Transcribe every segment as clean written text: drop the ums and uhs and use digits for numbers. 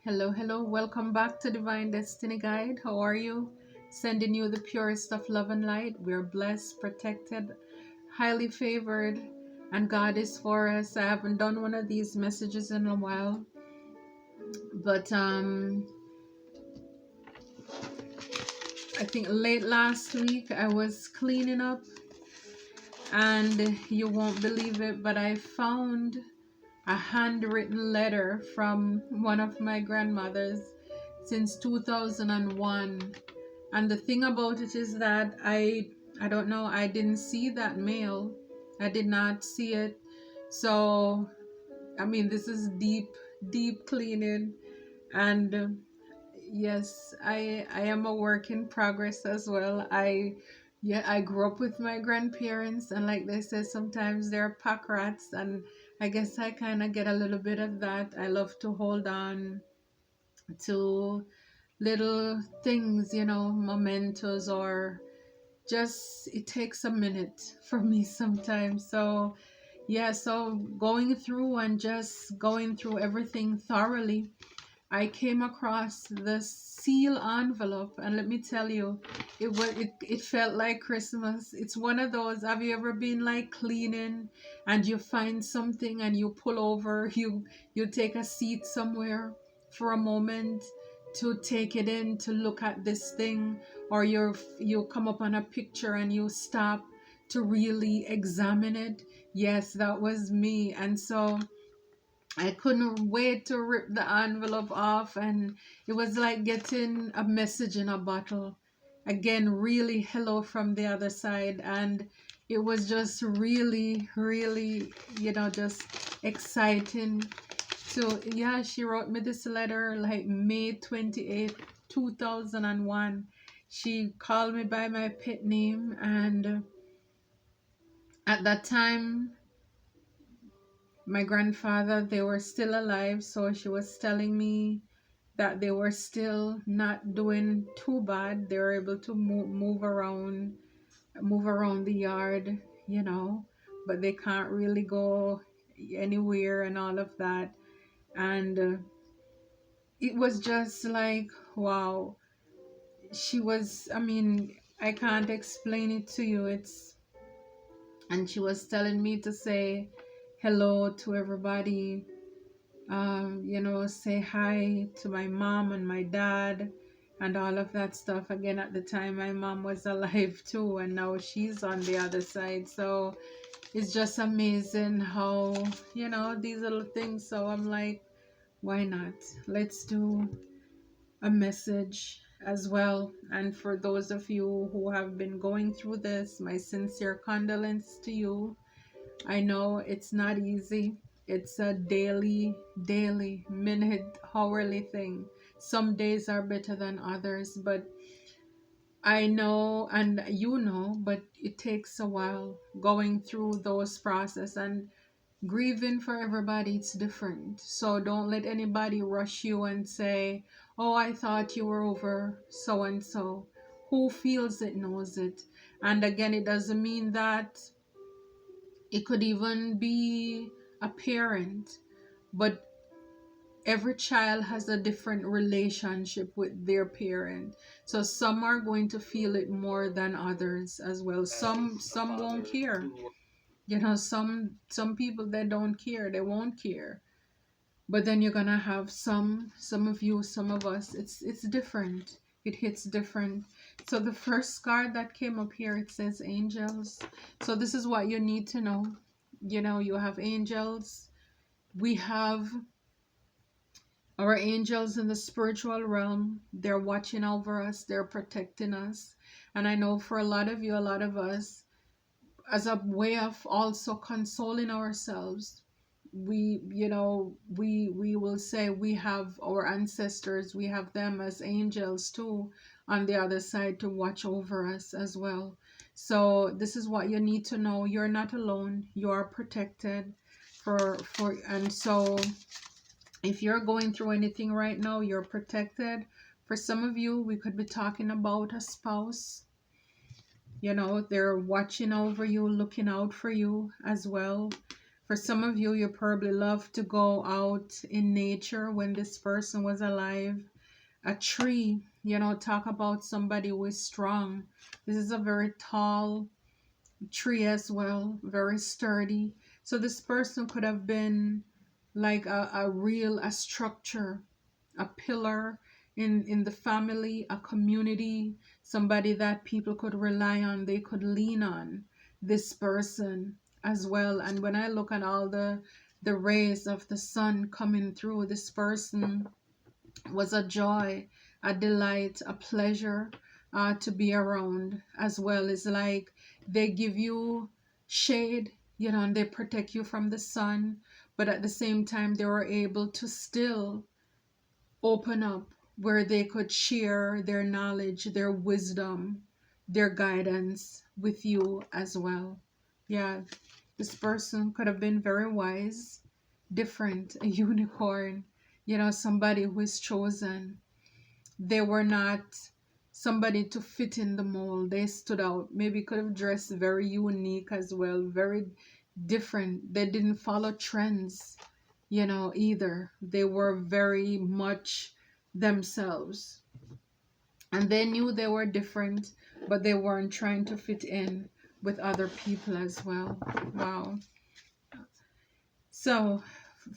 Hello, hello. Welcome back to Divine Destiny Guide. How are you? Sending you the purest of love and light. We're blessed, protected, highly favored, and God is for us. I haven't done one of these messages in a while, but I think late last week I was cleaning up, and you won't believe it, but I found a handwritten letter from one of my grandmothers since 2001. And the thing about it is that I don't know, I didn't see that mail. I did not see it. So I mean, this is deep cleaning. And yes, I am a work in progress as well. I grew up with my grandparents, and like they said, sometimes they're pack rats, and I guess I kind of get a little bit of that. I love to hold on to little things, mementos, or just it takes a minute for me sometimes. So yeah, so going through and just going through everything thoroughly, I came across the seal envelope, and let me tell you, it felt like Christmas. It's one of those. Have you ever been like cleaning and you find something and you pull over, you take a seat somewhere for a moment to take it in, to look at this thing, or you come up on a picture and you stop to really examine it. Yes, that was me. And so I couldn't wait to rip the envelope off, and it was like getting a message in a bottle. Again, really hello from the other side, and it was just really, just exciting. So yeah, she wrote me this letter like May 28th, 2001. She called me by my pet name, and at that time my grandfather, they were still alive, so she was telling me that they were still not doing too bad. They were able to move around the yard, but they can't really go anywhere and all of that. And it was just like, wow. She was, I mean, I can't explain it to you. And she was telling me to say hello to everybody, say hi to my mom and my dad and all of that stuff. Again, at the time, my mom was alive too, and now she's on the other side. So it's just amazing how, these little things. So I'm like, why not? Let's do a message as well. And for those of you who have been going through this, my sincere condolence to you. I know it's not easy. It's a daily, minute, hourly thing. Some days are better than others, but I know and but it takes a while going through those process, and grieving for everybody, it's different. So don't let anybody rush you and say, "Oh, I thought you were over so and so." Who feels it knows it. And again, it doesn't mean that it could even be a parent, but every child has a different relationship with their parent. So some are going to feel it more than others as well. Some won't care. Some people, they don't care, they won't care. But then you're gonna have some of you, some of us, it's different. It hits different. So the first card that came up here, it says angels. So this is what you need to know. You have angels. We have our angels in the spiritual realm. They're watching over us, they're protecting us. And I know for a lot of you, a lot of us, as a way of also consoling ourselves, we will say we have our ancestors, we have them as angels too on the other side to watch over us as well. So this is what you need to know. You're not alone. You are protected and so if you're going through anything right now, you're protected. For some of you, we could be talking about a spouse. They're watching over you, looking out for you as well. For some of you, you probably love to go out in nature when this person was alive. A tree, talk about somebody who is strong. This is a very tall tree as well, very sturdy. So this person could have been like a structure, a pillar in the family, a community, somebody that people could rely on, they could lean on this person as well. And when I look at all the rays of the sun coming through, this person was a joy, a delight, a pleasure to be around as well. It's like they give you shade, and they protect you from the sun, but at the same time, they were able to still open up where they could share their knowledge, their wisdom, their guidance with you as well. Yeah, this person could have been very wise, different, a unicorn, somebody who is chosen. They were not somebody to fit in the mold. They stood out. Maybe could have dressed very unique as well, very different. They didn't follow trends, either. They were very much themselves. And they knew they were different, but they weren't trying to fit in with other people as well. Wow. So,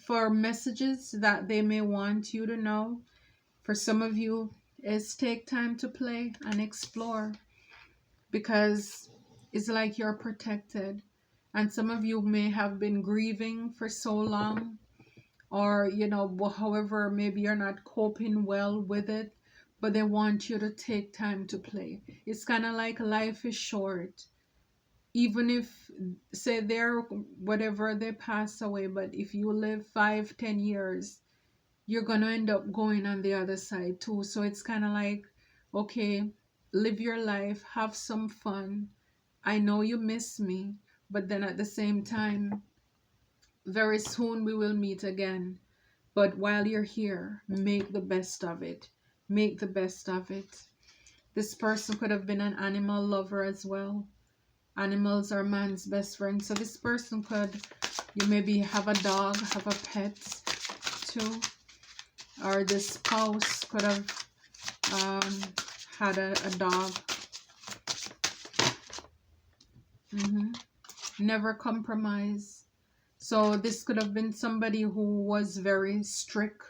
for messages that they may want you to know, for some of you, is take time to play and explore, because it's like you're protected. And some of you may have been grieving for so long, or however, maybe you're not coping well with it, but they want you to take time to play. It's kind of like life is short. Even if, say, they're whatever, they pass away, but if you live 5-10 years, you're gonna end up going on the other side too. So it's kind of like, okay, live your life, have some fun. I know you miss me, but then at the same time, very soon we will meet again. But while you're here, make the best of it. Make the best of it. This person could have been an animal lover as well. Animals are man's best friend. So this person could, you maybe have a dog, have a pet too. Or the spouse could have had a dog. Never compromise. So this could have been somebody who was very strict.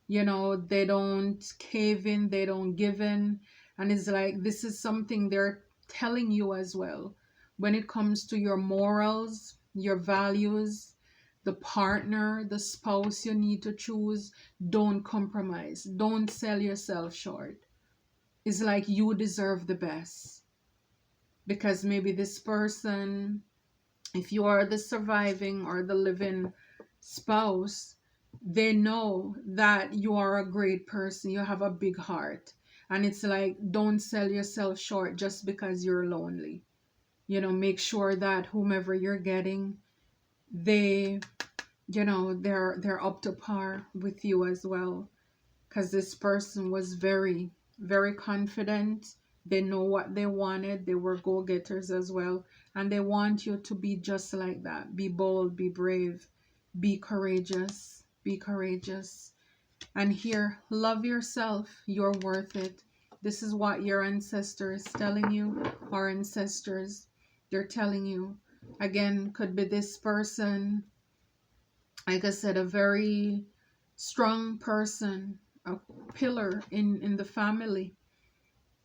They don't cave in, they don't give in. And it's like, this is something they're telling you as well. When it comes to your morals, your values, the partner, the spouse you need to choose, don't compromise. Don't sell yourself short. It's like you deserve the best. Because maybe this person, if you are the surviving or the living spouse, they know that you are a great person. You have a big heart. And it's like, don't sell yourself short just because you're lonely. Make sure that whomever you're getting, they're up to par with you as well. Because this person was very, very confident. They know what they wanted. They were go-getters as well. And they want you to be just like that. Be bold, be brave, be courageous, be courageous. And here, love yourself. You're worth it. This is what your ancestors telling you. Our ancestors, they're telling you. Again, could be this person, like I said, a very strong person, a pillar in the family,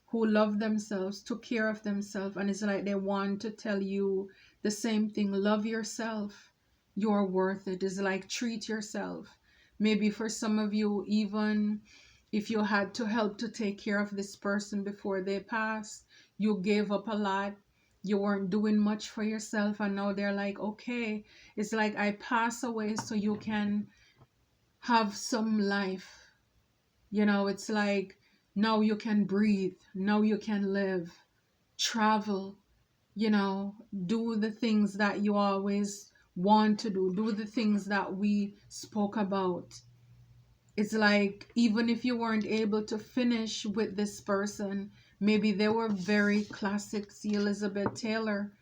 who love themselves, took care of themselves, and it's like they want to tell you the same thing. Love yourself. You're worth it. It's like, treat yourself. Maybe for some of you, even if you had to help to take care of this person before they passed, you gave up a lot. You weren't doing much for yourself, and now they're like, okay, it's like, I pass away so you can have some life. It's like, now you can breathe, now you can live, travel, do the things that you always want to do the things that we spoke about. It's like, even if you weren't able to finish with this person, maybe they were very classic. See Elizabeth Taylor,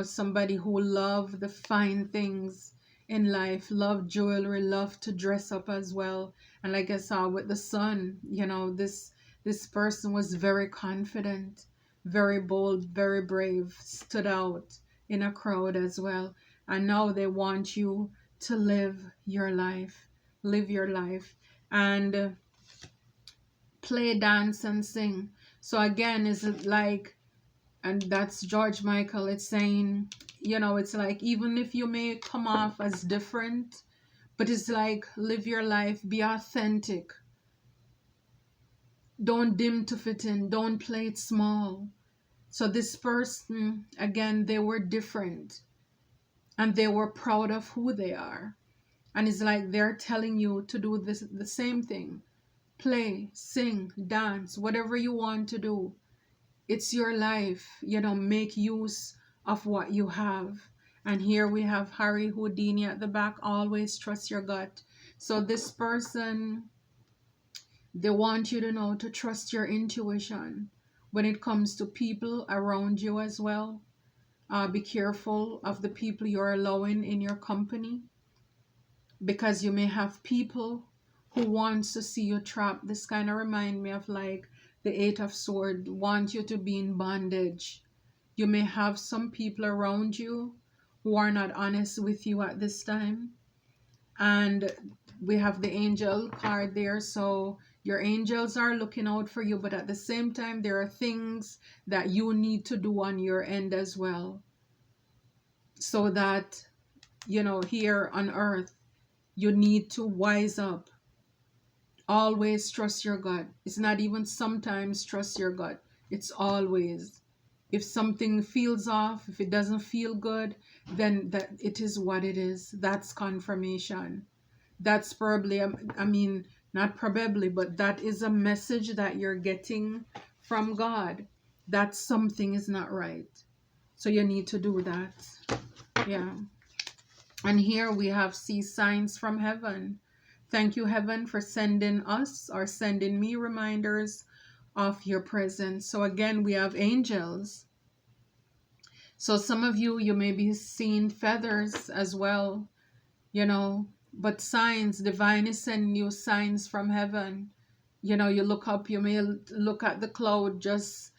somebody who loved the fine things, in life, love jewelry, love to dress up as well. And like I saw with the sun, this person was very confident, very bold, very brave, stood out in a crowd as well. And now they want you to live your life, and play, dance, and sing. So again, is it like, and that's George Michael. It's saying, it's like, even if you may come off as different, but it's like, live your life, be authentic. Don't dim to fit in, don't play it small. So this person, again, they were different, and they were proud of who they are. And it's like they're telling you to do this, the same thing. Play, sing, dance, whatever you want to do. It's your life, make use of what you have. And here we have Harry Houdini at the back. Always trust your gut. So this person, they want you to know to trust your intuition when it comes to people around you as well. Be careful of the people you're allowing in your company, because you may have people who wants to see you trapped. This kind of remind me of like the Eight of Swords, want you to be in bondage. You may have some people around you who are not honest with you at this time. And we have the angel card there. So your angels are looking out for you, but at the same time, there are things that you need to do on your end as well. So that, here on earth, you need to wise up. Always trust your gut. It's not even sometimes trust your gut. It's always. If something feels off, if it doesn't feel good, then that it is what it is. That's confirmation. That's probably, not probably, but that is a message that you're getting from God, that something is not right. So you need to do that. Yeah. And here we have signs from heaven. Thank you, heaven, for sending us or sending me reminders of your presence. So again, we have angels. So some of you, you may be seeing feathers as well, but signs, divine is sending you signs from heaven. You look up, you may look at the cloud, just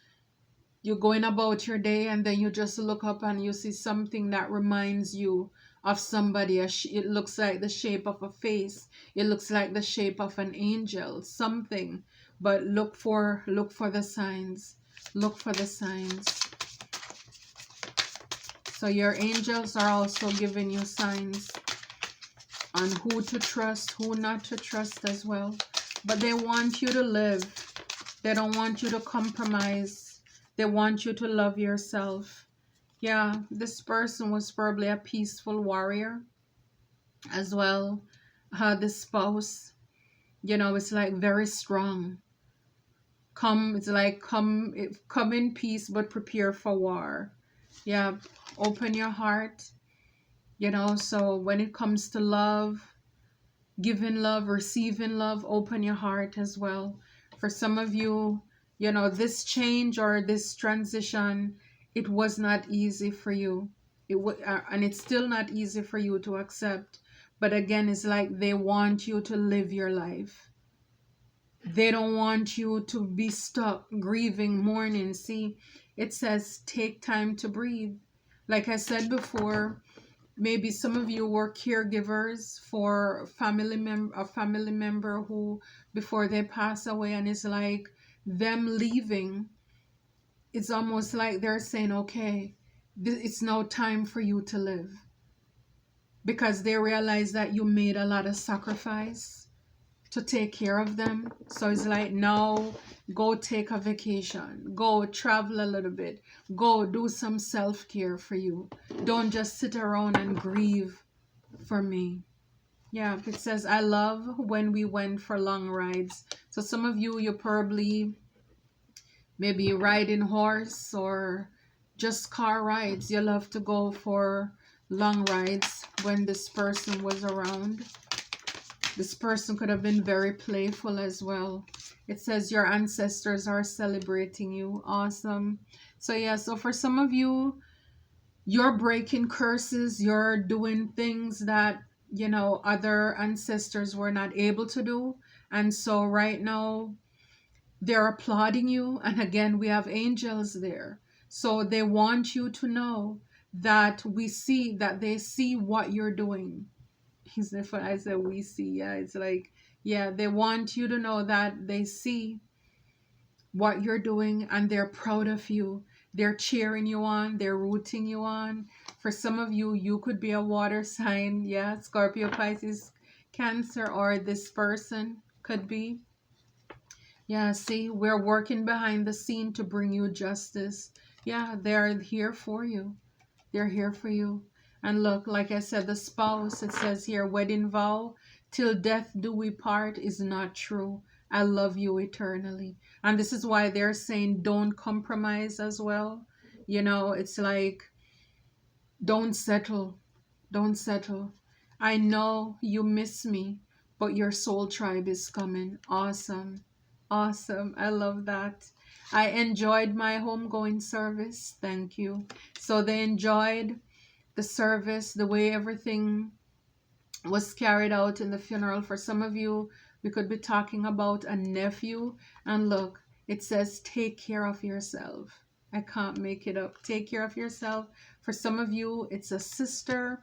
you're going about your day, and then you just look up and you see something that reminds you of somebody. It looks like the shape of a face. It looks like the shape of an angel, something. But look for the signs. Look for the signs. So your angels are also giving you signs on who to trust, who not to trust as well. But they want you to live. They don't want you to compromise. They want you to love yourself. Yeah, this person was probably a peaceful warrior as well. The spouse, it's like very strong. Come in peace, but prepare for war. Yeah, open your heart. So when it comes to love, giving love, receiving love, open your heart as well. For some of you, this change or this transition, it was not easy for you. And it's still not easy for you to accept. But again, it's like they want you to live your life. They don't want you to be stuck grieving, mourning. See, it says take time to breathe. Like I said before, maybe some of you were caregivers for a family member who, before they pass away, and it's like them leaving. It's almost like they're saying, okay, it's now time for you to live. Because they realize that you made a lot of sacrifice to take care of them. So it's like, now go take a vacation, go travel a little bit, go do some self-care for you. Don't just sit around and grieve for me. Yeah, it says, I love when we went for long rides. So some of you, you probably maybe riding horse or just car rides. You love to go for long rides when this person was around. This person could have been very playful as well. It says your ancestors are celebrating you. Awesome. So yeah, so for some of you, you're breaking curses, you're doing things that, other ancestors were not able to do. And so right now, they're applauding you. And again, we have angels there. So they want you to know that they see what you're doing. He's if I said we see, yeah, it's like, yeah, they want you to know that they see what you're doing and they're proud of you. They're cheering you on, they're rooting you on. For some of you, you could be a water sign, yeah, Scorpio, Pisces, Cancer, or this person could be. Yeah, see, we're working behind the scene to bring you justice. Yeah, they're here for you. They're here for you. And look, like I said, the spouse, it says here, wedding vow, till death do we part is not true. I love you eternally. And this is why they're saying don't compromise as well. It's like, don't settle. Don't settle. I know you miss me, but your soul tribe is coming. Awesome. Awesome. I love that. I enjoyed my homegoing service. Thank you. So they enjoyed the service, the way everything was carried out in the funeral. For some of you, we could be talking about a nephew. And look, it says, take care of yourself. I can't make it up. Take care of yourself. For some of you, it's a sister.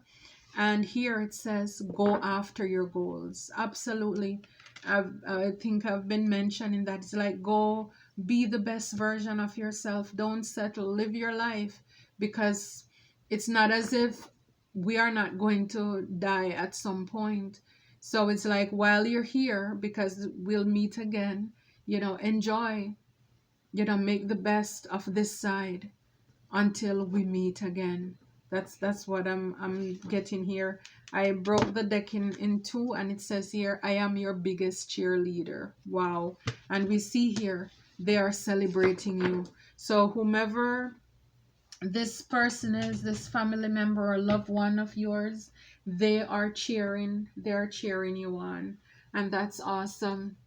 And here it says, go after your goals. Absolutely. I think I've been mentioning that. It's like, go be the best version of yourself. Don't settle. Live your life, because it's not as if we are not going to die at some point. So it's like, while you're here, because we'll meet again, enjoy, make the best of this side until we meet again. That's what I'm getting here. I broke the deck in two, and it says here, I am your biggest cheerleader. Wow. And we see here, they are celebrating you. So whomever this person is, this family member or loved one of yours, they're cheering you on. And that's awesome.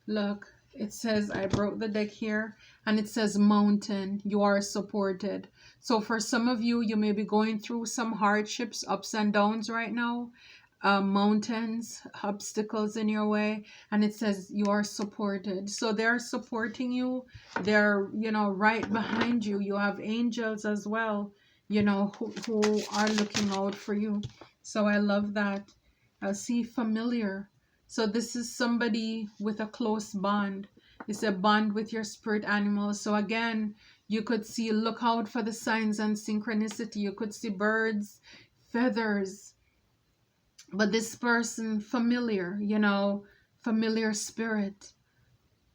Look, it says, I broke the deck here, and it says mountain, you are supported. So for some of you, you may be going through some hardships, ups and downs right now, mountains, obstacles in your way, and it says you are supported. So they're supporting you. They're, right behind you. You have angels as well, who are looking out for you. So I love that. I see familiar. So this is somebody with a close bond. It's a bond with your spirit animal. So again, you could see, look out for the signs and synchronicity. You could see birds, feathers. But this person, familiar, familiar spirit.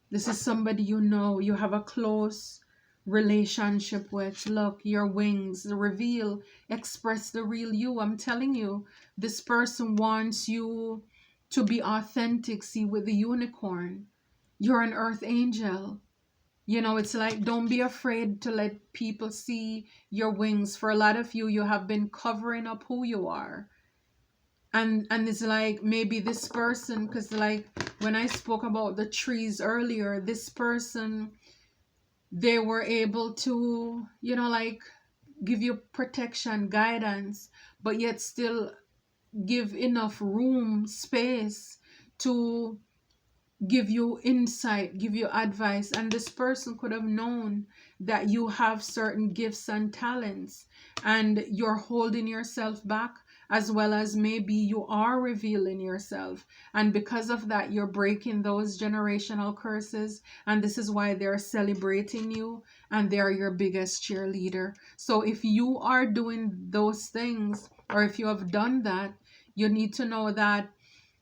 This is somebody you have a close relationship with. Look, your wings reveal, express the real you. I'm telling you, this person wants you to be authentic. See, with the unicorn, you're an earth angel. It's like, don't be afraid to let people see your wings. For a lot of you, you have been covering up who you are. And it's like, maybe this person, because like when I spoke about the trees earlier, this person, they were able to, like give you protection, guidance, but yet still give enough room, space to give you insight, give you advice. And this person could have known that you have certain gifts and talents, and you're holding yourself back, as well as maybe you are revealing yourself. And because of that, you're breaking those generational curses. And this is why they're celebrating you, and they're your biggest cheerleader. So if you are doing those things, or if you have done that, you need to know that,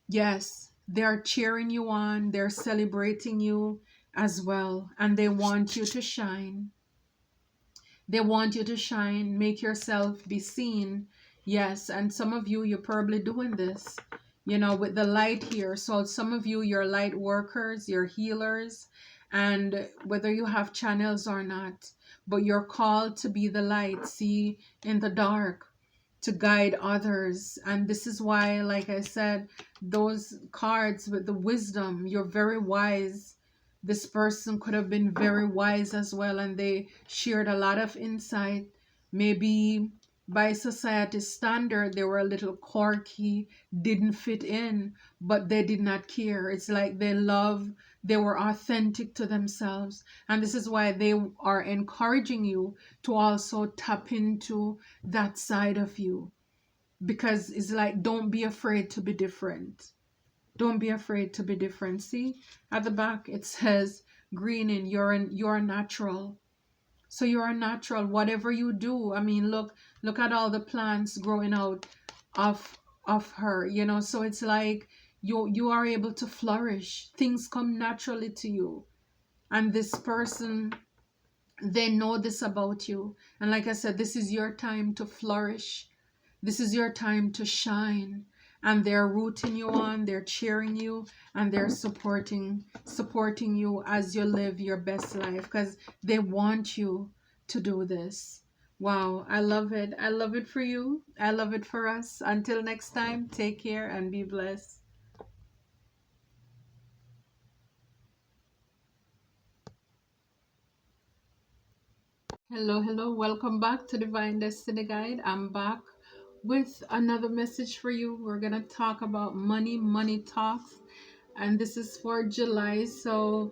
yes, they're cheering you on, they're celebrating you as well, and they want you to shine. They want you to shine, make yourself be seen. Yes, and some of you, you're probably doing this, with the light here. So some of you, you're light workers, you're healers, and whether you have channels or not, but you're called to be the light, see, in the dark, to guide others. And this is why, like I said, those cards with the wisdom, you're very wise. This person could have been very wise as well, and they shared a lot of insight. Maybe by society's standard, they were a little quirky, didn't fit in, but they did not care. It's like they were authentic to themselves. And this is why they are encouraging you to also tap into that side of you. Because it's like, don't be afraid to be different. Don't be afraid to be different. See, at the back, it says, greening, you're natural. So you're a natural, whatever you do. I mean, look at all the plants growing out of her, so it's like you are able to flourish. Things come naturally to you. And this person, they know this about you. And like I said, this is your time to flourish. This is your time to shine. And they're rooting you on, they're cheering you, and they're supporting you as you live your best life, because they want you to do this. Wow, I love it. I love it for you. I love it for us. Until next time, take care and be blessed. Hello, hello. Welcome back to Divine Destiny Guide. I'm back with another message for you. We're going to talk about money talks, and this is for July. So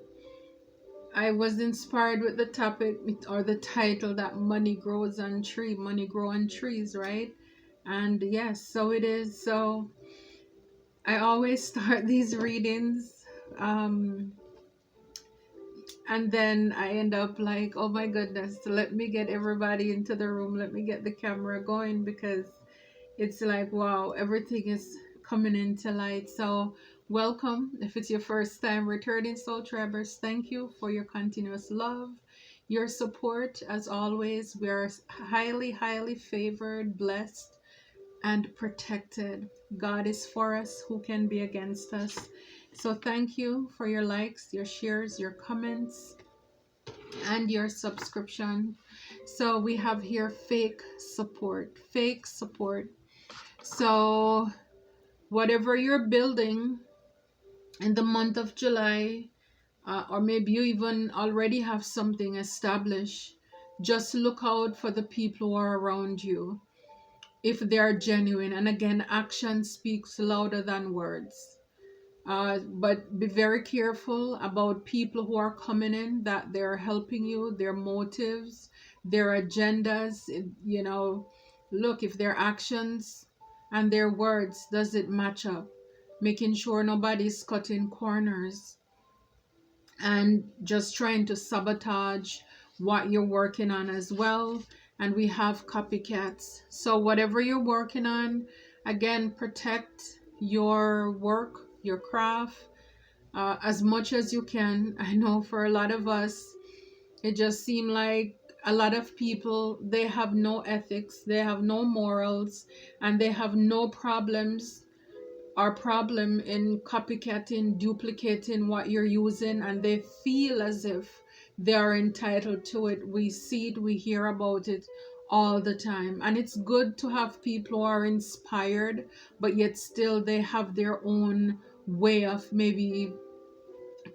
I was inspired with the topic or the title that money grows on tree, money grow on trees, right? And yes, so it is. So I always start these readings, um, and then I end up like, oh my goodness, let me get everybody into the room, let me get the camera going, because it's like, wow, everything is coming into light. So welcome. If it's your first time returning, Soul Tribers, thank you for your continuous love, your support. As always, we are highly favored, blessed, and protected. God is for us. Who can be against us? So thank you for your likes, your shares, your comments, and your subscription. So we have here fake support. Fake support. So whatever you're building in the month of July, or maybe you even already have something established, just look out for the people who are around you, if they are genuine. And again, action speaks louder than words. But be very careful about people who are coming in, that they're helping you, their motives, their agendas. Look, if their actions and their words, does it match up? Making sure nobody's cutting corners and just trying to sabotage what you're working on as well. And we have copycats. So whatever you're working on, again, protect your work, your craft, as much as you can. I know for a lot of us, it just seemed like a lot of people, they have no ethics, they have no morals, and they have no problem in copycatting, duplicating what you're using, and they feel as if they are entitled to it. We see it, we hear about it all the time. And it's good to have people who are inspired, but yet still they have their own way of maybe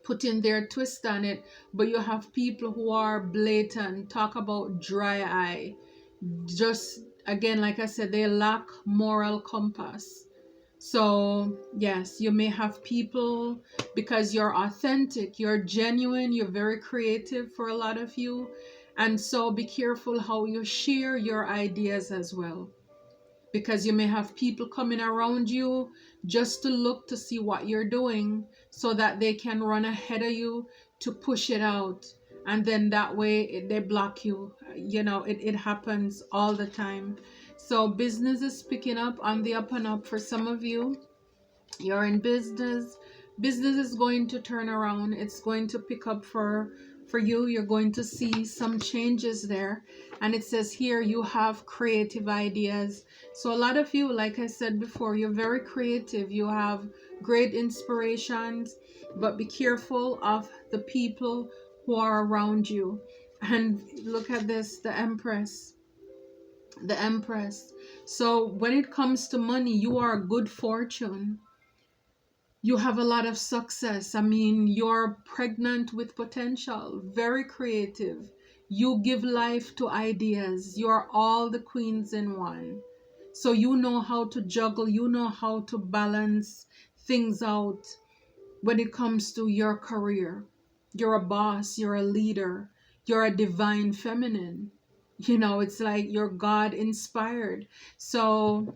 putting their twist on it. But you have people who are blatant, talk about dry eye. Just again, like I said, they lack moral compass. So yes, you may have people, because you're authentic, you're genuine, you're very creative for a lot of you. And so be careful how you share your ideas as well, because you may have people coming around you just to look to see what you're doing, so that they can run ahead of you to push it out. And then that way they block you. It happens all the time. So business is picking up on the up and up for some of you. You're in business is going to turn around. It's going to pick up for you. You're going to see some changes there. And it says here, you have creative ideas. So a lot of you, like I said before, you're very creative, you have great inspirations, but be careful of the people who are around you. And look at this, the Empress. So when it comes to money, you are good fortune. You have a lot of success. I mean, you're pregnant with potential, very creative. You give life to ideas. You're all the queens in one. So you know how to juggle, you know how to balance things out when it comes to your career. You're a boss, you're a leader, you're a divine feminine. It's like you're God inspired. So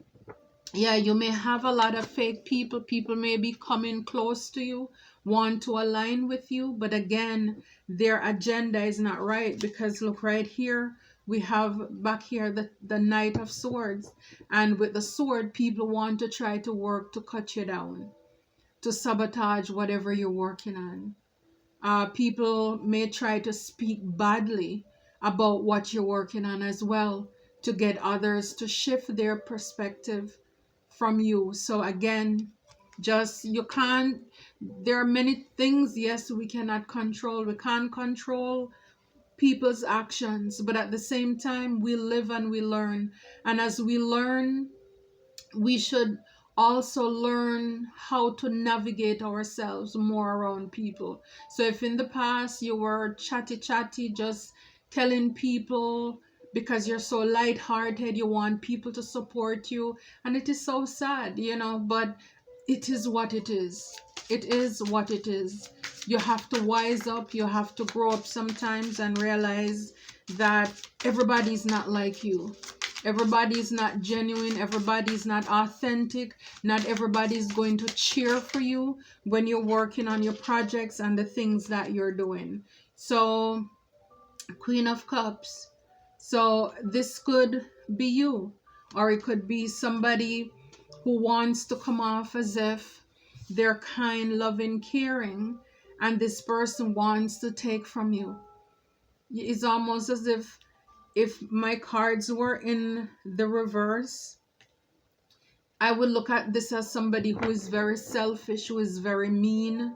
yeah, you may have a lot of fake people. People may be coming close to you, want to align with you, but again, their agenda is not right, because look right here, we have back here the Knight of Swords, and with the sword, people want to try to work to cut you down, to sabotage whatever you're working on. People may try to speak badly about what you're working on as well, to get others to shift their perspective from you. So again, just you can't, there are many things, yes, we cannot control. We can't control people's actions, but at the same time, we live and we learn. And as we learn, we should also learn how to navigate ourselves more around people. So if in the past you were chatty, just telling people because you're so lighthearted, you want people to support you, and it is so sad, but it is what it is. It is what it is. You have to wise up, you have to grow up sometimes and realize that everybody's not like you. Everybody's not genuine. Everybody's not authentic. Not everybody's going to cheer for you when you're working on your projects and the things that you're doing. So, Queen of Cups. So, this could be you, or it could be somebody who wants to come off as if they're kind, loving, caring, and this person wants to take from you. It's almost as if my cards were in the reverse, I would look at this as somebody who is very selfish, who is very mean,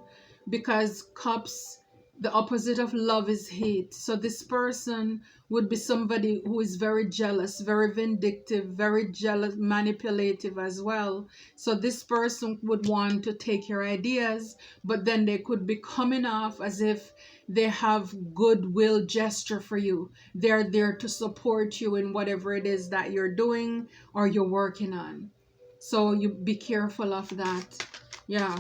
because cups, the opposite of love is hate. So this person would be somebody who is very jealous, very vindictive, very jealous, manipulative as well. So this person would want to take your ideas, but then they could be coming off as if they have goodwill gesture for you. They're there to support you in whatever it is that you're doing or you're working on. So you be careful of that. Yeah.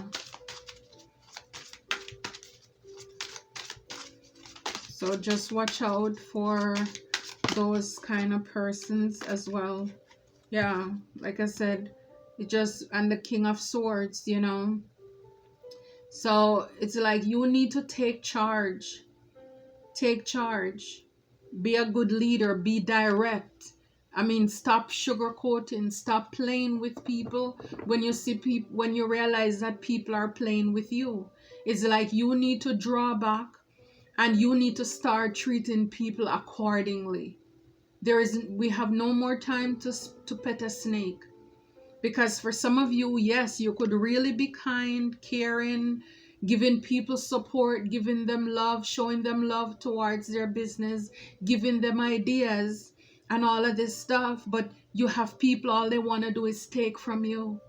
So just watch out for those kind of persons as well. Yeah, like I said, and the King of Swords, So it's like you need to take charge. Take charge. Be a good leader. Be direct. I mean, stop sugarcoating. Stop playing with people when you see people, when you realize that people are playing with you. It's like you need to draw back and you need to start treating people accordingly. We have no more time to pet a snake. Because for some of you, yes, you could really be kind, caring, giving people support, giving them love, showing them love towards their business, giving them ideas and all of this stuff. But you have people, all they want to do is take from you.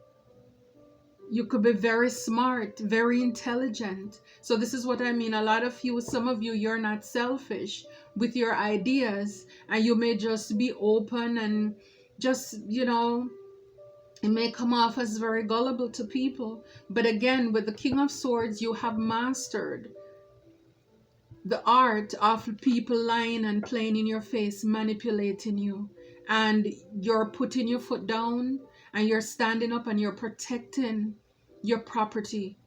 You could be very smart, very intelligent. So this is what I mean. A lot of you, some of you, you're not selfish with your ideas, and you may just be open and just, it may come off as very gullible to people. But again, with the King of Swords, you have mastered the art of people lying and playing in your face, manipulating you. And you're putting your foot down and you're standing up and you're protecting your property.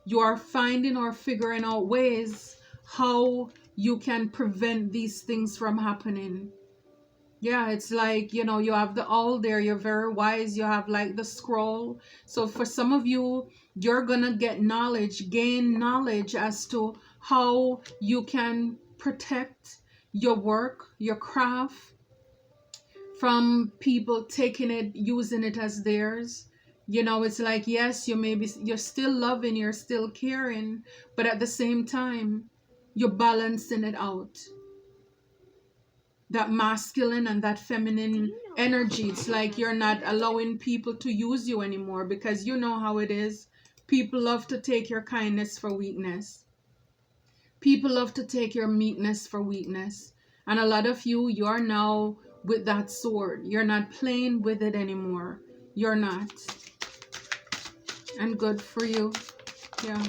You are finding or figuring out ways how you can prevent these things from happening. Yeah, it's like, you have the owl there, you're very wise, you have like the scroll. So for some of you, you're gonna get knowledge, gain knowledge as to how you can protect your work, your craft from people taking it, using it as theirs. It's like, yes, you're still loving, you're still caring, but at the same time, you're balancing it out. That masculine and that feminine energy. It's like you're not allowing people to use you anymore, because you know how it is. People love to take your kindness for weakness. People love to take your meekness for weakness. And a lot of you, you're now with that sword. You're not playing with it anymore. You're not. And good for you. Yeah.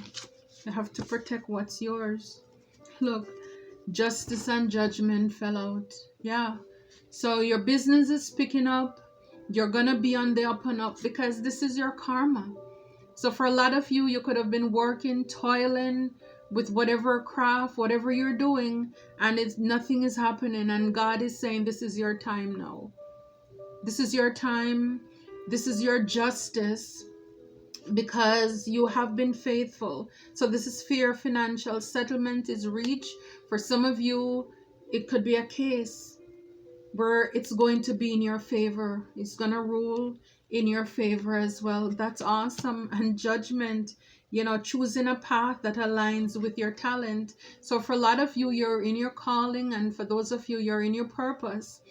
You have to protect what's yours. Look, justice and judgment fell out. Yeah. So your business is picking up. You're going to be on the up and up because this is your karma. So for a lot of you, you could have been working, toiling with whatever craft, whatever you're doing, and nothing is happening. And God is saying, this is your time now. This is your time. This is your justice, because you have been faithful. So this is fair financial settlement is reached. For some of you, it could be a case where it's going to be in your favor. It's going to rule in your favor as well. That's awesome. And judgment, you know, choosing a path that aligns with your talent. So for a lot of you, you're in your calling, and for those of you, you're in your purpose.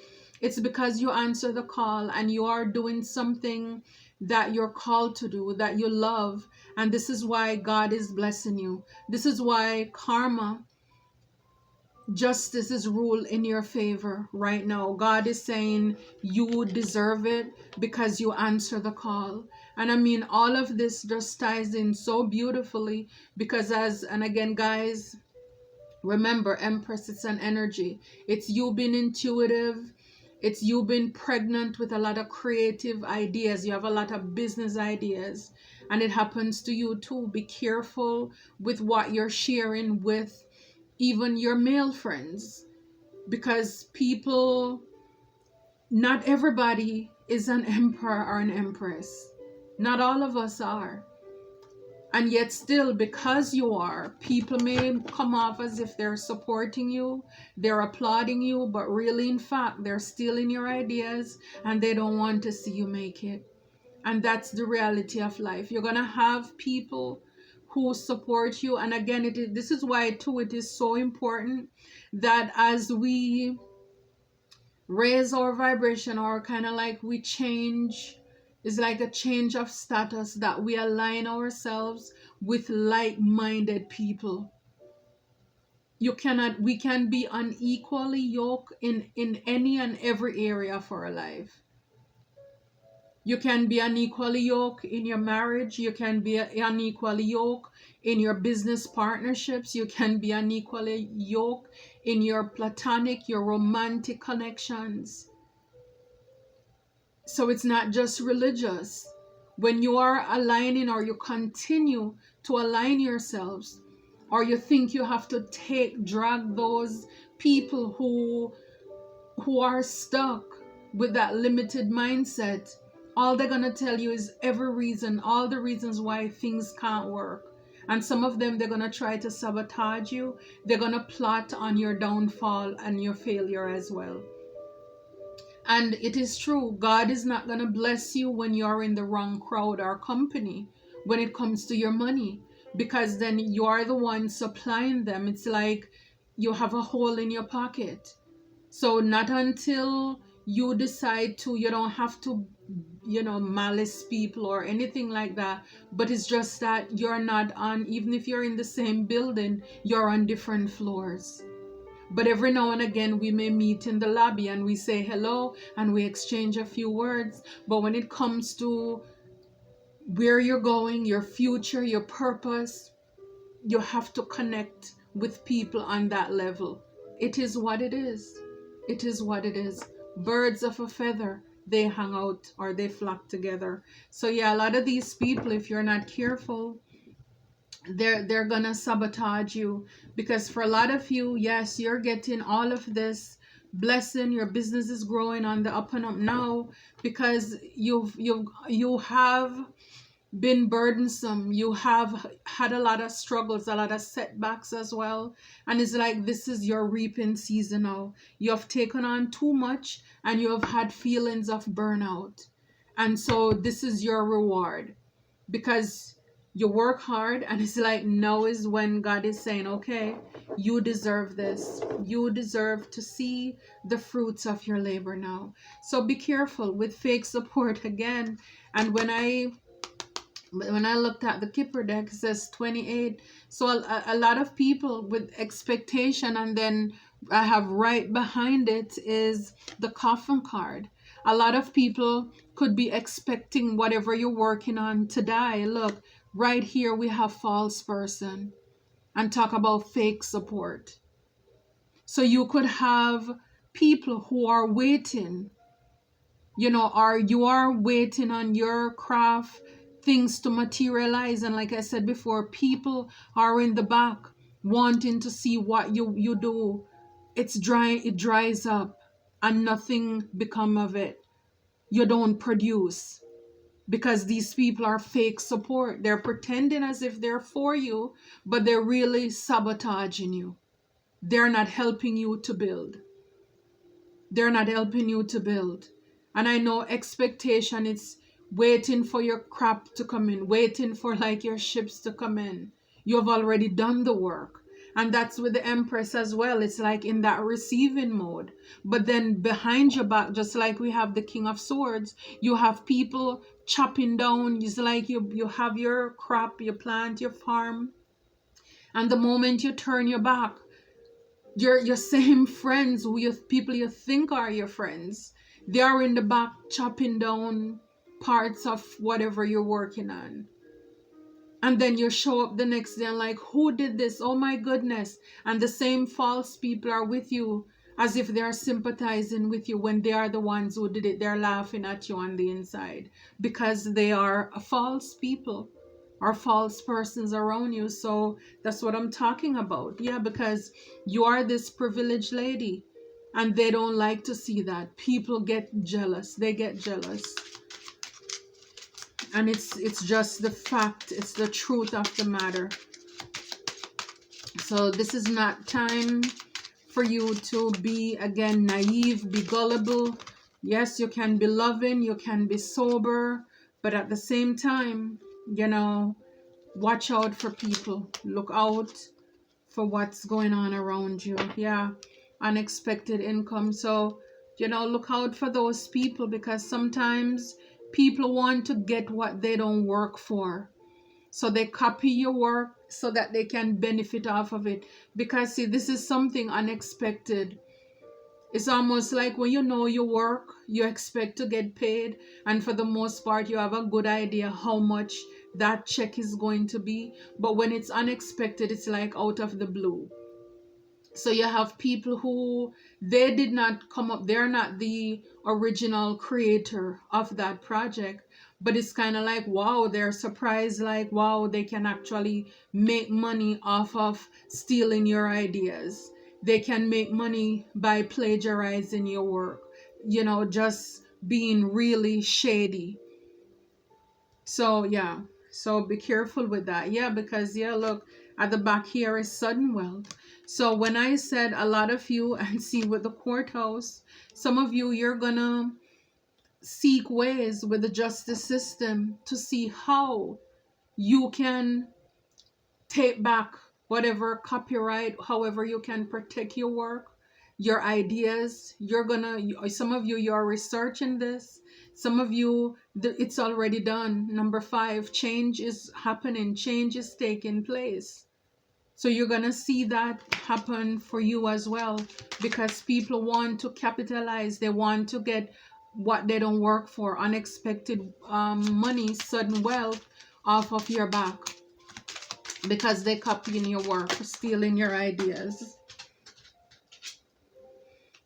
It's because you answer the call and you are doing something that you're called to do, that you love. And this is why God is blessing you. This is why karma, justice is ruled in your favor right now. God is saying you deserve it because you answer the call. And I mean, all of this just ties in so beautifully because and again, guys, remember, Empress, it's an energy. It's you being intuitive. It's you being pregnant with a lot of creative ideas. You have a lot of business ideas. And it happens to you too. Be careful with what you're sharing with even your male friends. Because people, not everybody is an emperor or an empress. Not all of us are. And yet still, because you are, people may come off as if they're supporting you, they're applauding you, but really, in fact, they're stealing your ideas and they don't want to see you make it. And that's the reality of life. You're going to have people who support you. And again, this is why, too, it is so important that as we raise our vibration, or kind of like we change, it's like a change of status, that we align ourselves with like-minded people. We can be unequally yoked in any and every area of our life. You can be unequally yoked in your marriage. You can be unequally yoked in your business partnerships. You can be unequally yoked in your platonic, your romantic connections. So it's not just religious. When you are aligning, or you continue to align yourselves, or you think you have to drag those people who are stuck with that limited mindset, all they're going to tell you is all the reasons why things can't work. And some of them, they're going to try to sabotage you. They're going to plot on your downfall and your failure as well. And it is true, God is not going to bless you when you're in the wrong crowd or company when it comes to your money, because then you are the one supplying them. It's like you have a hole in your pocket. So not until you decide to, you don't have to, malice people or anything like that, but it's just that you're not on, even if you're in the same building, you're on different floors. But every now and again, we may meet in the lobby and we say hello and we exchange a few words. But when it comes to where you're going, your future, your purpose, you have to connect with people on that level. It is what it is. It is what it is. Birds of a feather, they hang out or they flock together. So yeah, a lot of these people, if you're not careful, they're gonna sabotage you, because for a lot of you, yes, you're getting all of this blessing, your business is growing on the up and up now because you have been burdensome, you have had a lot of struggles, a lot of setbacks as well, and it's like this is your reaping season now. You have taken on too much and you have had feelings of burnout, and so this is your reward, because you work hard, and it's like now is when God is saying, okay, you deserve this. You deserve to see the fruits of your labor now. So be careful with fake support again. And when I looked at the Kipper deck, it says 28. So a lot of people with expectation, and then I have right behind it is the coffin card. A lot of people could be expecting whatever you're working on to die. Look, right here we have false person and talk about fake support. So you could have people who are waiting, or you are waiting on your craft things to materialize. And like I said before, people are in the back wanting to see what you do. It dries up and nothing become of it. You don't produce because these people are fake support. They're pretending as if they're for you, but they're really sabotaging you. They're not helping you to build. They're not helping you to build. And I know expectation is waiting for your crop to come in, waiting for like your ships to come in. You have already done the work. And that's with the Empress as well. It's like in that receiving mode. But then behind your back, just like we have the King of Swords, you have people chopping down. It's like you have your crop, you plant your farm. And the moment you turn your back, your same friends, people you think are your friends, they are in the back chopping down parts of whatever you're working on. And then you show up the next day and like, who did this? Oh my goodness. And the same false people are with you as if they're sympathizing with you when they are the ones who did it. They're laughing at you on the inside because they are false people or false persons around you. So that's what I'm talking about. Yeah, because you are this privileged lady and they don't like to see that. People get jealous. They get jealous. And it's just the fact, it's the truth of the matter. So this is not time for you to be, again, naive, be gullible. Yes, you can be loving, you can be sober, but at the same time, watch out for people. Look out for what's going on around you. Yeah, unexpected income. So, look out for those people because sometimes people want to get what they don't work for. So they copy your work so that they can benefit off of it. Because see, this is something unexpected. It's almost like when you know your work, you expect to get paid. And for the most part, you have a good idea how much that check is going to be. But when it's unexpected, it's like out of the blue. So you have people who they did not come up, they're not the original creator of that project, but it's kind of like, wow, they're surprised, like, wow, they can actually make money off of stealing your ideas. They can make money by plagiarizing your work, just being really shady. So yeah, so be careful with that. Yeah, because yeah, look, at the back here is sudden wealth. So when I said a lot of you, and see with the courthouse, some of you, you're gonna seek ways with the justice system to see how you can take back whatever copyright, however you can protect your work, your ideas. Some of you, you're researching this. Some of you, it's already done. Number 5, change is happening. Change is taking place. So you're going to see that happen for you as well, because people want to capitalize. They want to get what they don't work for, unexpected money, sudden wealth off of your back, because they copying your work, stealing your ideas.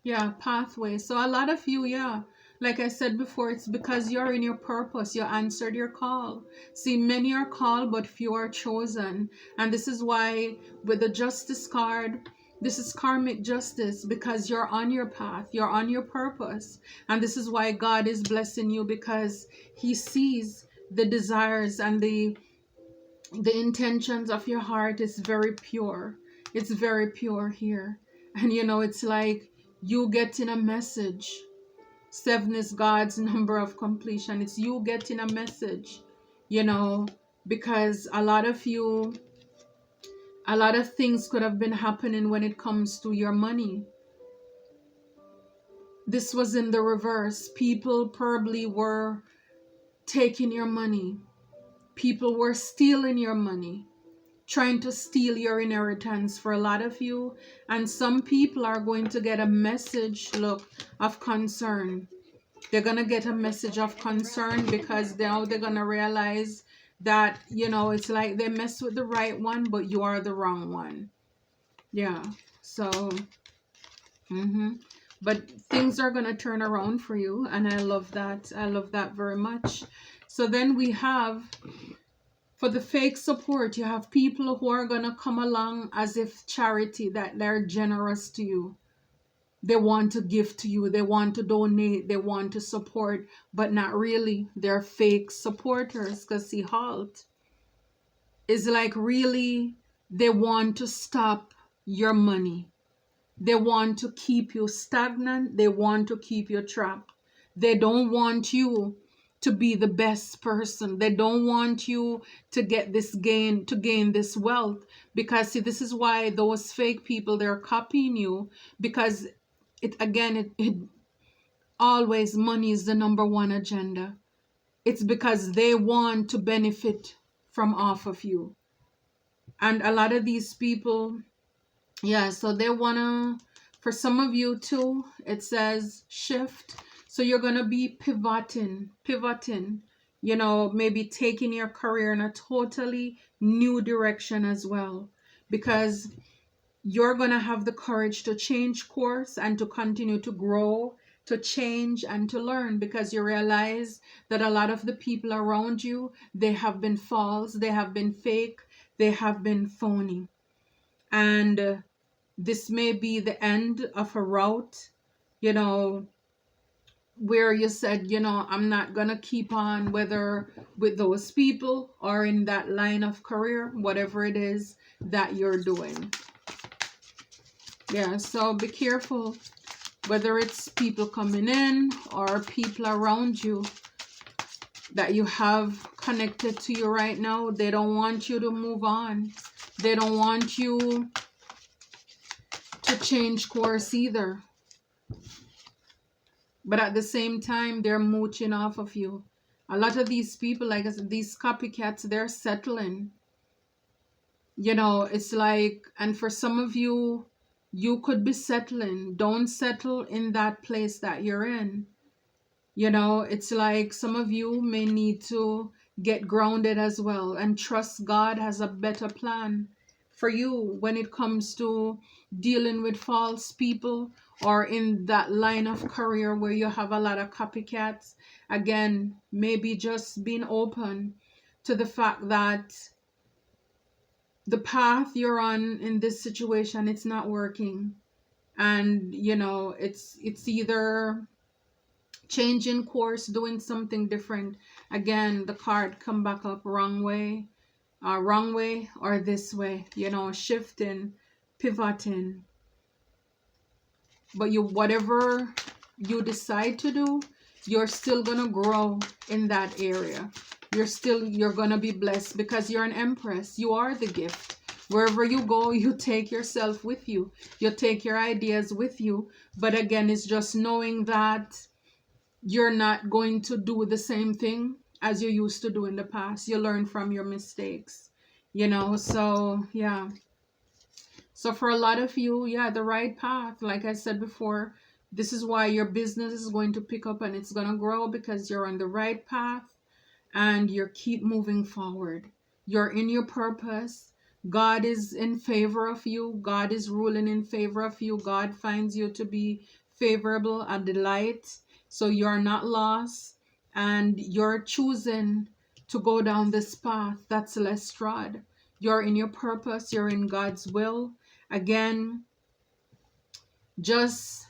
Yeah, pathway. So a lot of you, yeah, like I said before, it's because you're in your purpose. You answered your call. See, many are called, but few are chosen. And this is why with the justice card, this is karmic justice, because you're on your path. You're on your purpose. And this is why God is blessing you, because he sees the desires and the intentions of your heart is very pure. It's very pure here. And it's like you getting a message. 7 is God's number of completion. It's you getting a message, because a lot of things could have been happening when it comes to your money. This was in the reverse. People probably were taking your money. People were stealing your money. trying to steal your inheritance for a lot of you. And some people are going to get a message, look, of concern. They're going to get a message of concern because now they're going to realize that, you know, it's like they mess with the right one, but you are the wrong one. Yeah. So, but things are going to turn around for you. And I love that. I love that very much. So then we have, for the fake support, you have people who are going to come along as if charity, that they're generous to you. They want to give to you. They want to donate. They want to support, but not really. They're fake supporters. Because see, halt is like really, they want to stop your money. They want to keep you stagnant. They want to keep you trapped. They don't want you to be the best person. They don't want you to get this gain, to gain this wealth. Because see, this is why those fake people, they're copying you. Because it always, money is the number one agenda. It's because they want to benefit from off of you. And a lot of these people, yeah, so they wanna, for some of you too, it says shift. So you're gonna be pivoting, you know, maybe taking your career in a totally new direction as well. Because you're going to have the courage to change course and to continue to grow, to change and to learn, because you realize that a lot of the people around you, they have been false, they have been fake, they have been phony. And this may be the end of a route, you know, where you said, you know, I'm not going to keep on, whether with those people or in that line of career, whatever it is that you're doing. Yeah, so be careful, whether it's people coming in or people around you that you have connected to you right now. They don't want you to move on. They don't want you to change course either. But at the same time, they're mooching off of you. A lot of these people, like I said, these copycats, they're settling. You know, it's like, and for some of you, you could be settling. Don't settle in that place that you're in. You know, it's like some of you may need to get grounded as well and trust God has a better plan for you when it comes to dealing with false people or in that line of career where you have a lot of copycats. Again, maybe just being open to the fact that the path you're on in this situation, it's not working. And you know, it's either changing course, doing something different. Again, the card come back up wrong way or this way, you know, shifting, pivoting. But you, whatever you decide to do, you're still gonna grow in that area. You're gonna be blessed because you're an empress. You are the gift. Wherever you go, you take yourself with you. You take your ideas with you. But again, it's just knowing that you're not going to do the same thing as you used to do in the past. You learn from your mistakes, you know. So yeah. So for a lot of you, yeah, the right path, like I said before, this is why your business is going to pick up and it's going to grow, because you're on the right path and you keep moving forward. You're in your purpose. God is in favor of you. God is ruling in favor of you. God finds you to be favorable, a delight. So you're not lost, and you're choosing to go down this path that's less trod. You're in your purpose. You're in God's will. Again, just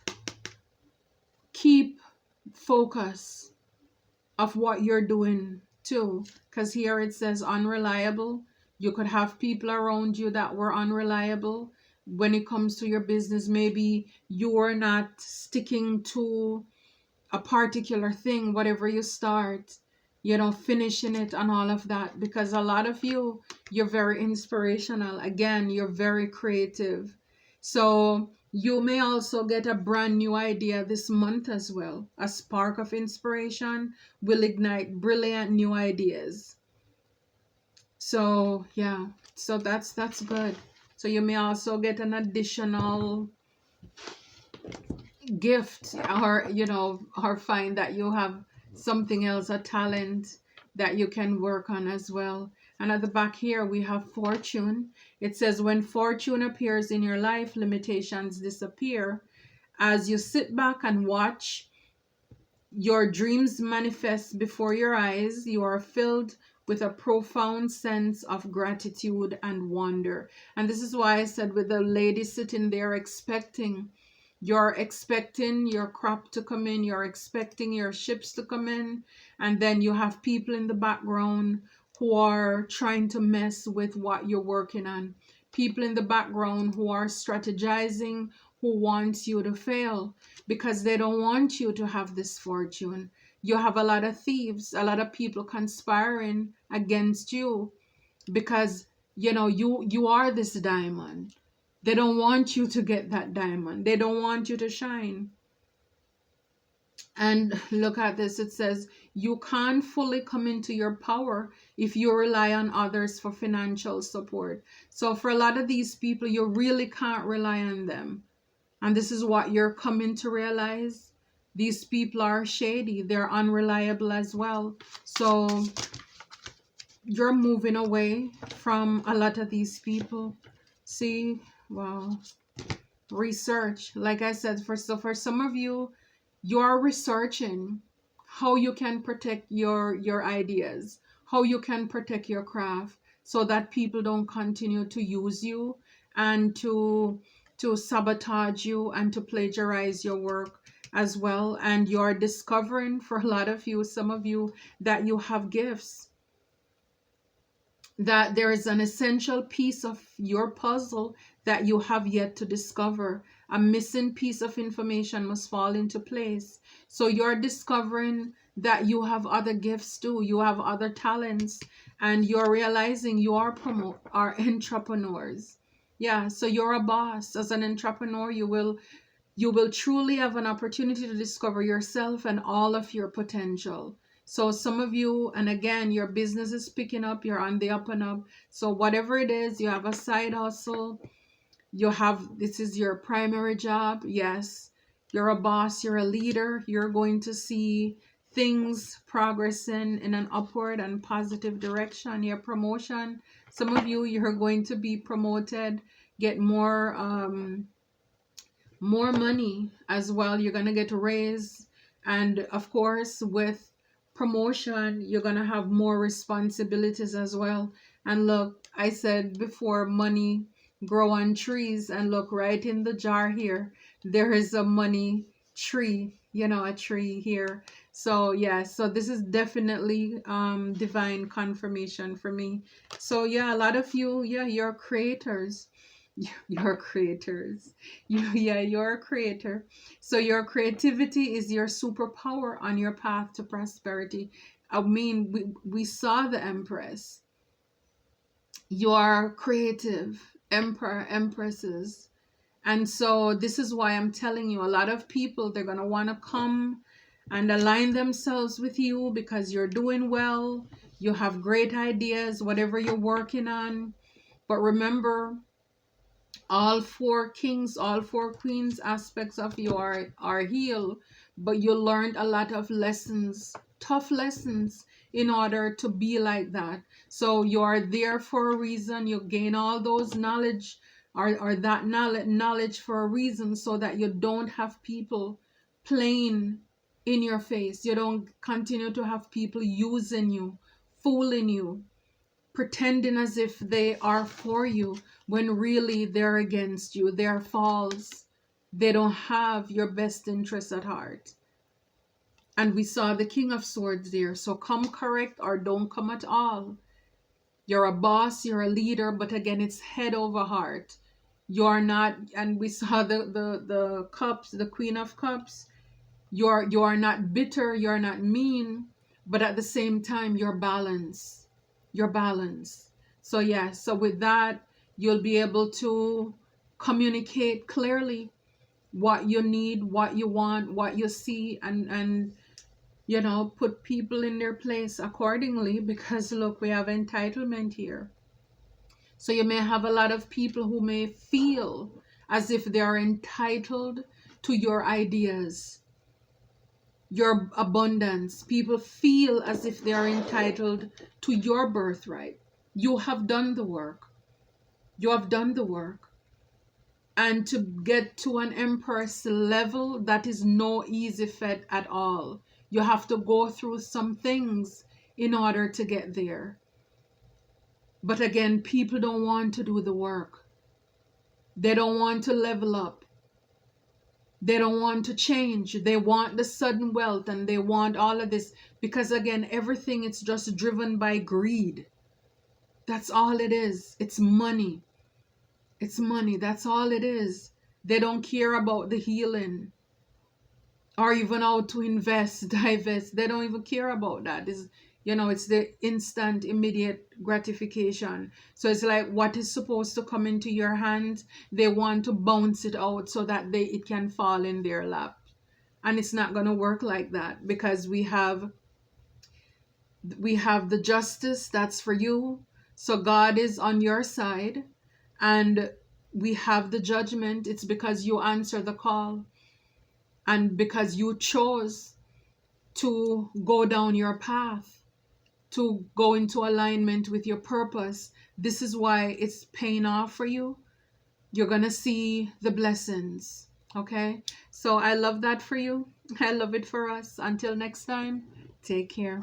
keep focus of what you're doing too, because here it says unreliable. You could have people around you that were unreliable when it comes to your business. Maybe you are not sticking to a particular thing, whatever you start, you know, finishing it and all of that. Because a lot of you, you're very inspirational. Again, you're very creative. So you may also get a brand new idea this month as well. A spark of inspiration will ignite brilliant new ideas. So yeah, So that's good. So you may also get an additional gift, or or find that you have something else, a talent that you can work on as well. And at the back here we have fortune. It says, when fortune appears in your life, limitations disappear. As you sit back and watch your dreams manifest before your eyes, you are filled with a profound sense of gratitude and wonder. And this is why I said, with the lady sitting there expecting, you're expecting your crop to come in, you're expecting your ships to come in, and then you have people in the background who are trying to mess with what you're working on. People in the background who are strategizing, who wants you to fail because they don't want you to have this fortune. You have a lot of thieves, a lot of people conspiring against you because you are this diamond. They don't want you to get that diamond. They don't want you to shine. And look at this. It says, you can't fully come into your power if you rely on others for financial support. So for a lot of these people, you really can't rely on them. And this is what you're coming to realize. These people are shady. They're unreliable as well. So you're moving away from a lot of these people. See, wow. Research. Like I said, for some of you, you're researching how you can protect your ideas, how you can protect your craft, so that people don't continue to use you and to sabotage you and to plagiarize your work as well. And you're discovering, for a lot of you, some of you, that you have gifts, that there is an essential piece of your puzzle that you have yet to discover. A missing piece of information must fall into place. So you're discovering that you have other gifts too. You have other talents, and you're realizing you are entrepreneurs. Yeah, so you're a boss. As an entrepreneur, you will truly have an opportunity to discover yourself and all of your potential. So some of you, and again, your business is picking up, you're on the up and up. So whatever it is, you have a side hustle, this is your primary job. Yes, you're a boss, you're a leader, you're going to see things progressing in an upward and positive direction. Your promotion, some of you, you're going to be promoted, get more money as well. You're going to get a raise, and of course with promotion you're going to have more responsibilities as well. And look, I said before, money grow on trees, and look, right in the jar here there is a money tree, a tree here. So yeah, so this is definitely divine confirmation for me. So yeah, a lot of you, yeah, you're creators. You're creators. You're a creator. So your creativity is your superpower on your path to prosperity. I mean, we saw the Empress. You are creative, emperor, empresses. And so this is why I'm telling you, a lot of people, they're going to want to come and align themselves with you because you're doing well. You have great ideas, whatever you're working on. But remember, all four kings, all four queens aspects of you are healed, but you learned a lot of lessons, tough lessons, in order to be like that. So you are there for a reason. You gain all those knowledge, or that knowledge for a reason, so that you don't have people playing in your face. You don't continue to have people using you, fooling you, pretending as if they are for you when really they're against you. They're false. They don't have your best interests at heart. And we saw the King of Swords there. So come correct or don't come at all. You're a boss, you're a leader, but again, it's head over heart. You're not, and we saw the cups, the Queen of Cups. You're not bitter, you're not mean, but at the same time, you're balanced. You're balanced. So yeah, so with that, you'll be able to communicate clearly what you need, what you want, what you see, and put people in their place accordingly, because look, we have entitlement here. So you may have a lot of people who may feel as if they are entitled to your ideas, your abundance. People feel as if they are entitled to your birthright. You have done the work. You have done the work. And to get to an empress level, that is no easy feat at all. You have to go through some things in order to get there. But again, people don't want to do the work. They don't want to level up. They don't want to change. They want the sudden wealth and they want all of this because again, everything is just driven by greed. That's all it is. It's money. It's money. That's all it is. They don't care about the healing or even how to invest, divest. They don't even care about that. It's the instant, immediate gratification. So it's like what is supposed to come into your hands, they want to bounce it out so that it can fall in their lap. And it's not going to work like that because we have the justice that's for you. So God is on your side. And we have the judgment. It's because you answer the call. And because you chose to go down your path, to go into alignment with your purpose. This is why it's paying off for you. You're going to see the blessings. Okay? So I love that for you. I love it for us. Until next time, take care.